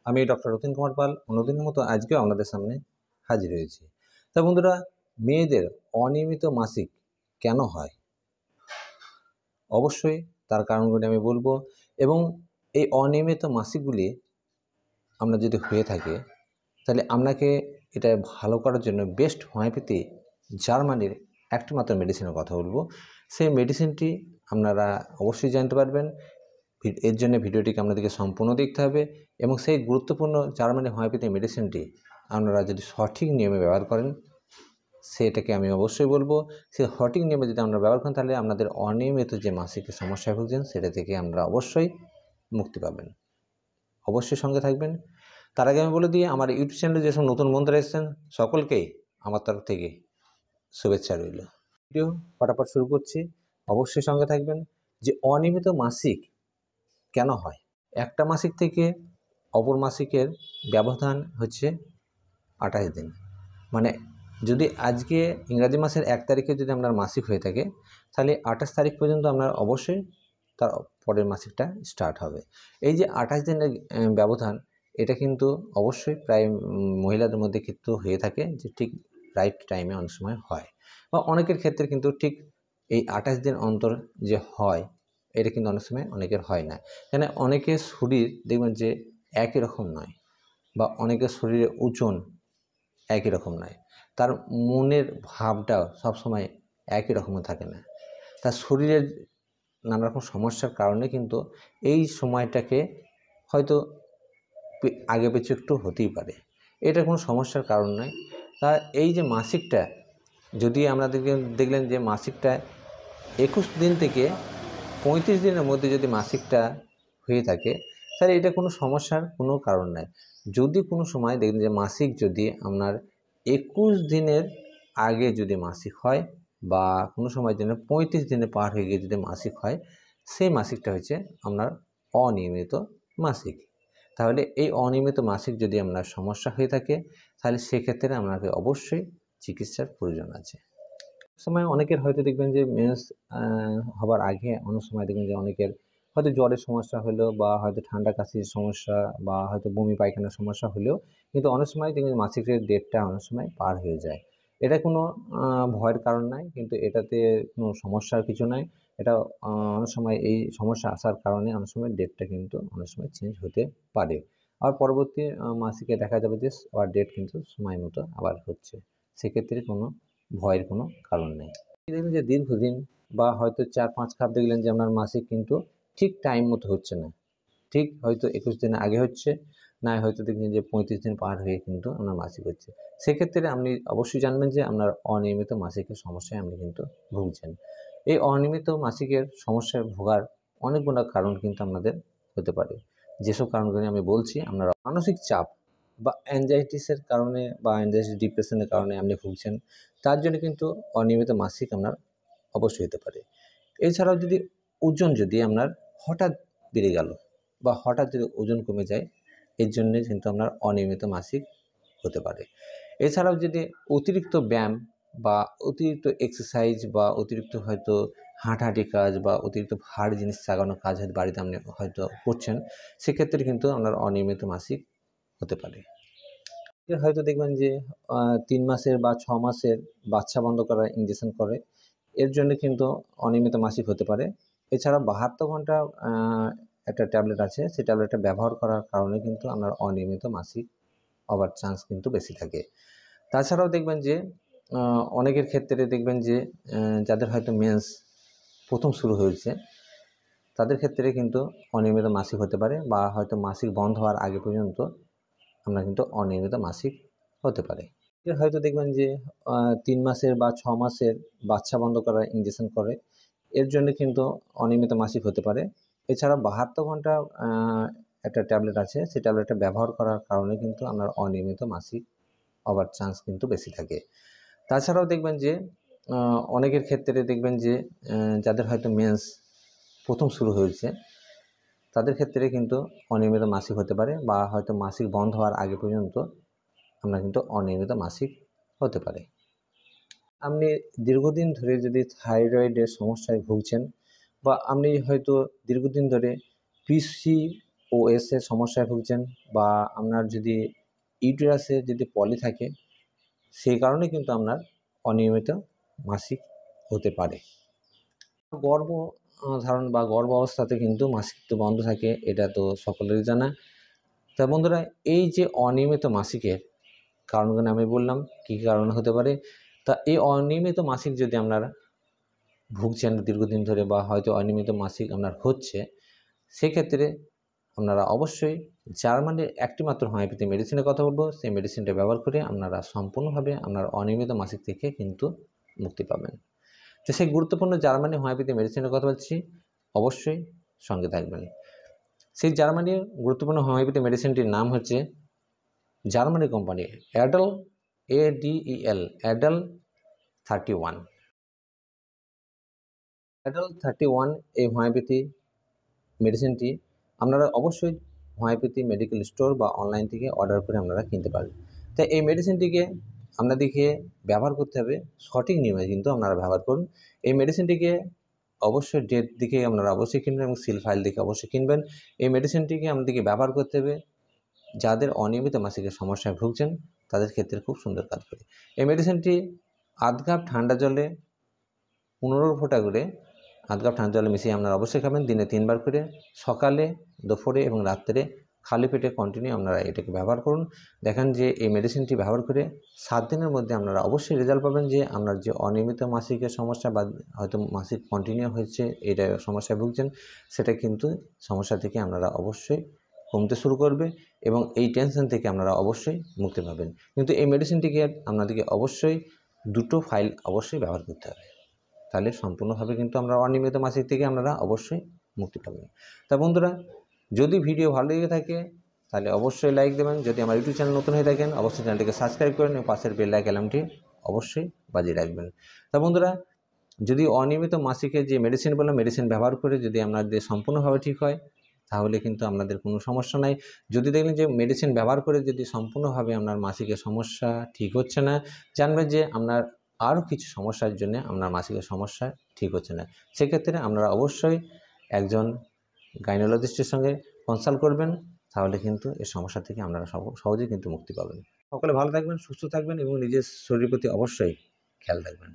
আমি ডক্টর রতিন কুমার পাল অন্যদিনের মতো আজকেও আপনাদের সামনে হাজির হয়েছি। তা বন্ধুরা, মেয়েদের অনিয়মিত মাসিক কেন হয়? অবশ্যই তার কারণগুলি আমি বলবো, এবং এই অনিয়মিত মাসিকগুলি আমরা যদি হয়ে থাকে তাহলে আপনাকে এটা ভালো করার জন্য বেস্ট হোমিওপ্যাথি জার্মানির একটা মাত্র মেডিসিনের কথা বলবো। সেই মেডিসিনটি আপনারা অবশ্যই জানতে পারবেন। এর জন্য ভিডিওটিকে আপনাদেরকে সম্পূর্ণ দেখতে হবে, এবং সেই গুরুত্বপূর্ণ জার্মানি হোমিওপ্যাথি মেডিসিনটি আপনারা যদি সঠিক নিয়মে ব্যবহার করেন, সেটাকে আমি অবশ্যই বলবো, সেই সঠিক নিয়মে যদি আমরা ব্যবহার করেন তাহলে আপনাদের অনিয়মিত যে মাসিকের সমস্যায় ভুগছেন সেটা থেকে আমরা অবশ্যই মুক্তি পাবেন। অবশ্যই সঙ্গে থাকবেন। তার আগে আমি বলে দিই, আমার ইউটিউব চ্যানেলে যেসব নতুন বন্ধুরা এসেছেন সকলকেই আমার তরফ থেকে শুভেচ্ছা রইল। ভিডিও ফটাফট শুরু করছি, অবশ্যই সঙ্গে থাকবেন। যে অনিয়মিত মাসিক কেন হয়? একটা মাসিক থেকে অপর মাসিকের ব্যবধান হচ্ছে 28 দিন। মানে যদি আজকে ইংরাজি মাসের 1 তারিখে যদি আপনার মাসিক হয়ে থাকে তাহলে 28 তারিখ পর্যন্ত আপনার অবশ্যই তার পরের মাসিকটা স্টার্ট হবে। এই যে 28 দিনের ব্যবধান, এটা কিন্তু অবশ্যই প্রায় মহিলাদের মধ্যে কিন্তু হয়ে থাকে যে ঠিক রাইট টাইমে অনেক সময় হয়, বা অনেকের ক্ষেত্রে কিন্তু ঠিক এই 28 দিন অন্তর যে হয় এটা কিন্তু অনেক সময় অনেকের হয় না। কেন? অনেকের শরীর দেখবেন যে একই রকম নয়, বা অনেকের শরীরে ওজন একই রকম নয়, তার মনের ভাবটাও সবসময় একই রকমের থাকে না। তার শরীরের নানা রকম সমস্যার কারণে কিন্তু এই সময়টাকে হয়তো আগে পিছু একটু হতেই পারে, এটা কোনো সমস্যার কারণ নয়। তা এই যে মাসিকটা, যদি আপনাদেরকে দেখলেন যে মাসিকটা 21 দিন থেকে 35 দিনের মধ্যে যদি মাসিকটা হয়ে থাকে তাহলে এটা কোনো সমস্যার কোনো কারণ নাই। যদি কোনো সময় দেখবেন যে মাসিক যদি আপনার 21 দিনের আগে যদি মাসিক হয়, বা কোনো সময় যেন 35 দিনে পার হয়ে গিয়ে যদি মাসিক হয়, সেই মাসিকটা হচ্ছে আপনার অনিয়মিত মাসিক। তাহলে এই অনিয়মিত মাসিক যদি আপনার সমস্যা হয়ে থাকে তাহলে সেক্ষেত্রে আপনাকে অবশ্যই চিকিৎসার প্রয়োজন আছে। সময় অনেকের হয়তো দেখবেন যে মেন্স হবার আগে অনেক সময় দেখবেন যে অনেকের হয়তো জ্বরের সমস্যা হলো, বা হয়তো ঠান্ডা কাশির সমস্যা, বা হয়তো বমি পায়খানার সমস্যা হলেও কিন্তু অনেক সময় দেখবেন মাসিকের ডেটটা অনেক সময় পার হয়ে যায়। এটা কোনো ভয়ের কারণ নাই, কিন্তু এটাতে কোনো সমস্যার কিছু নাই। এটা অনেক সময় এই সমস্যা আসার কারণে অনেক সময় ডেটটা কিন্তু অনেক সময় চেঞ্জ হতে পারে। আর পরবর্তী মাসিকে দেখা যাবে যে আবার ডেট কিন্তু সময় মতো আবার হচ্ছে। সেক্ষেত্রে কোনো ভয়ের কোনো কারণ নেই। দেখবেন যে দীর্ঘদিন বা হয়তো 4-5 খাপ দেখলেন যে আপনার মাসিক কিন্তু ঠিক টাইম মতো হচ্ছে না, ঠিক হয়তো 21 দিন আগে হচ্ছে, না হয়তো দেখবেন যে 35 দিন পার হয়ে কিন্তু আপনার মাসিক হচ্ছে। সেক্ষেত্রে আপনি অবশ্যই জানবেন যে আপনার অনিয়মিত মাসিকের সমস্যায় আপনি কিন্তু ভুগছেন। এই অনিয়মিত মাসিকের সমস্যায় ভোগার অনেকগুলো কারণ কিন্তু আপনাদের হতে পারে। যেসব কারণগুলি আমি বলছি, আপনার মানসিক চাপ বা অ্যাংজাইটিসের কারণে, বা অ্যাংজাইটি ডিপ্রেশনের কারণে আপনি ভুগছেন, তার জন্য কিন্তু অনিয়মিত মাসিক আপনার অবশ্যই হতে পারে। এছাড়াও যদি ওজন যদি আপনার হঠাৎ বেড়ে গেল, বা হঠাৎ যদি ওজন কমে যায়, এর জন্যে কিন্তু আপনার অনিয়মিত মাসিক হতে পারে। এছাড়াও যদি অতিরিক্ত ব্যায়াম বা অতিরিক্ত এক্সারসাইজ, বা অতিরিক্ত হয়তো হাঁটাহাঁটি কাজ, বা অতিরিক্ত ভারী জিনিস চাগানো কাজ হয়তো বাড়িতে আপনি হয়তো করছেন, সেক্ষেত্রে কিন্তু আপনার অনিয়মিত মাসিক হতে পারে। হয়তো দেখবেন যে 3 মাসের বা 6 মাসের বাচ্চা বন্ধ করার ইনজেকশন করে, এর জন্য কিন্তু অনিয়মিত মাসিক হতে পারে। এছাড়া 72 ঘন্টা একটা ট্যাবলেট আছে, সেই ট্যাবলেটটা ব্যবহার করার কারণে কিন্তু আপনার অনিয়মিত মাসিক হবার চান্স কিন্তু বেশি থাকে। তাছাড়াও দেখবেন যে অনেকের ক্ষেত্রে দেখবেন যে যাদের হয়তো মেন্স প্রথম শুরু হয়েছে, তাদের ক্ষেত্রে কিন্তু অনিয়মিত মাসিক হতে পারে, বা হয়তো মাসিক বন্ধ হওয়ার আগে পর্যন্ত আপনার কিন্তু অনিয়মিত মাসিক হতে পারে। হয়তো দেখবেন যে 3 মাসের বা 6 মাসের বাচ্চা বন্ধ করার ইনজেকশন করে, এর জন্য কিন্তু অনিয়মিত মাসিক হতে পারে। এছাড়া 72 ঘন্টা একটা ট্যাবলেট আছে, সেই ট্যাবলেটটা ব্যবহার করার কারণে কিন্তু আপনার অনিয়মিত মাসিক হবার চান্স কিন্তু বেশি থাকে। তাছাড়াও দেখবেন যে অনেকের ক্ষেত্রে দেখবেন যে যাদের হয়তো মেন্স প্রথম শুরু হয়েছে, তাদের ক্ষেত্রে কিন্তু অনিয়মিত মাসিক হতে পারে, বা হয়তো মাসিক বন্ধ হওয়ার আগে পর্যন্ত আপনার কিন্তু অনিয়মিত মাসিক হতে পারে। আপনি দীর্ঘদিন ধরে যদি থাইরয়েডের সমস্যায় ভুগছেন, বা আপনি হয়তো দীর্ঘদিন ধরে পিসি ওএসের সমস্যায় ভুগছেন বা আপনার যদি ইউটেরাসে যদি পলি থাকে, সেই কারণে কিন্তু আপনার অনিয়মিত মাসিক হতে পারে। গর্ভ ধারণ বা গর্ভ অবস্থাতে কিন্তু মাসিক তো বন্ধ থাকে, এটা তো সকলেরই জানা। তা বন্ধুরা, এই যে অনিয়মিত মাসিকের কারণগুলো আমি বললাম কী কী কারণ হতে পারে। তা এই অনিয়মিত মাসিক যদি আপনারা ভুগছেন দীর্ঘদিন ধরে বা হয়তো অনিয়মিত মাসিক আপনার হচ্ছে, সেক্ষেত্রে আপনারা অবশ্যই জার্মানির একটি মাত্র হোমিওপ্যাথি মেডিসিনের কথা বলবো। সেই মেডিসিনটা ব্যবহার করে আপনারা সম্পূর্ণভাবে আপনার অনিয়মিত মাসিক থেকে কিন্তু মুক্তি পাবেন। তো সেই গুরুত্বপূর্ণ জার্মানি হোমিওপ্যাথি মেডিসিনের কথা বলছি, অবশ্যই সঙ্গে থাকবেন। সেই জার্মানির গুরুত্বপূর্ণ হোমিওপ্যাথি মেডিসিনটির নাম হচ্ছে Germany company Adele, ADEL, Adele 31। Adele 31 এই হোমিওপ্যাথি মেডিসিনটি আপনারা অবশ্যই হোমিওপ্যাথি মেডিকেল স্টোর বা অনলাইন থেকে অর্ডার করে আপনারা কিনতে পারেন। তাই এই মেডিসিনটিকে আপনাদেরকে ব্যবহার করতে হবে সঠিক নিয়মে, কিন্তু আপনারা ব্যবহার করুন। এই মেডিসিনটিকে অবশ্যই ডেট দেখে আপনারা অবশ্যই কিনবেন এবং সিল ফাইল দেখে অবশ্যই কিনবেন। এই মেডিসিনটিকে আপনাদেরকে ব্যবহার করতে হবে যাদের অনিয়মিত মাসিকের সমস্যায় ভুগছেন, তাদের ক্ষেত্রে খুব সুন্দর কাজ করে। এই মেডিসিনটি আধ কাপ ঠান্ডা জলে 15 ফোঁটা করে আধ কাপ ঠান্ডা জলে মিশিয়ে আপনারা অবশ্যই খাবেন দিনে 3 বার করে, সকালে, দুপুরে এবং রাত্রে খালি পেটে কন্টিনিউ আপনারা এটাকে ব্যবহার করুন। দেখেন যে এই মেডিসিনটি ব্যবহার করে 7 দিনের মধ্যে আপনারা অবশ্যই রেজাল্ট পাবেন যে আপনার যে অনিয়মিত মাসিকের সমস্যা বা হয়তো মাসিক কন্টিনিউ হচ্ছে এটা সমস্যায় ভুগছেন, সেটা কিন্তু সমস্যা থেকে আপনারা অবশ্যই কমতে শুরু করবে এবং এই টেনশন থেকে আপনারা অবশ্যই মুক্তি পাবেন। কিন্তু এই মেডিসিনটিকে আপনাদেরকে অবশ্যই 2টো ফাইল অবশ্যই ব্যবহার করতে হবে, তাহলে সম্পূর্ণভাবে কিন্তু আমরা অনিয়মিত মাসিক থেকে আপনারা অবশ্যই মুক্তি পাবেন। তা বন্ধুরা, যদি ভিডিও ভালো লেগে থাকে তাহলে অবশ্যই লাইক দেবেন। যদি আমার ইউটিউব চ্যানেল নতুন হয়ে থাকেন অবশ্যই চ্যানেলটিকে সাবস্ক্রাইব করেন এবং পাশের বেল আইকনটি অবশ্যই বাজিয়ে রাখবেন। তা বন্ধুরা, যদি অনিয়মিত মাসিকের যে মেডিসিন বললাম, মেডিসিন ব্যবহার করে যদি আপনাদের সম্পূর্ণভাবে ঠিক হয়, তাহলে কিন্তু আপনাদের কোনো সমস্যা নাই। যদি দেখলেন যে মেডিসিন ব্যবহার করে যদি সম্পূর্ণভাবে আপনার মাসিকের সমস্যা ঠিক হচ্ছে না, জানবেন যে আপনার আরও কিছু সমস্যার জন্য আপনার মাসিকের সমস্যা ঠিক হচ্ছে না, সেক্ষেত্রে আপনারা অবশ্যই একজন গাইনোলজিস্টের সঙ্গে কনসাল্ট করবেন, তাহলে কিন্তু এই সমস্যা থেকে আপনারা সহজেই কিন্তু মুক্তি পাবেন। সকলে ভালো থাকবেন, সুস্থ থাকবেন এবং নিজের শরীরের প্রতি অবশ্যই খেয়াল রাখবেন।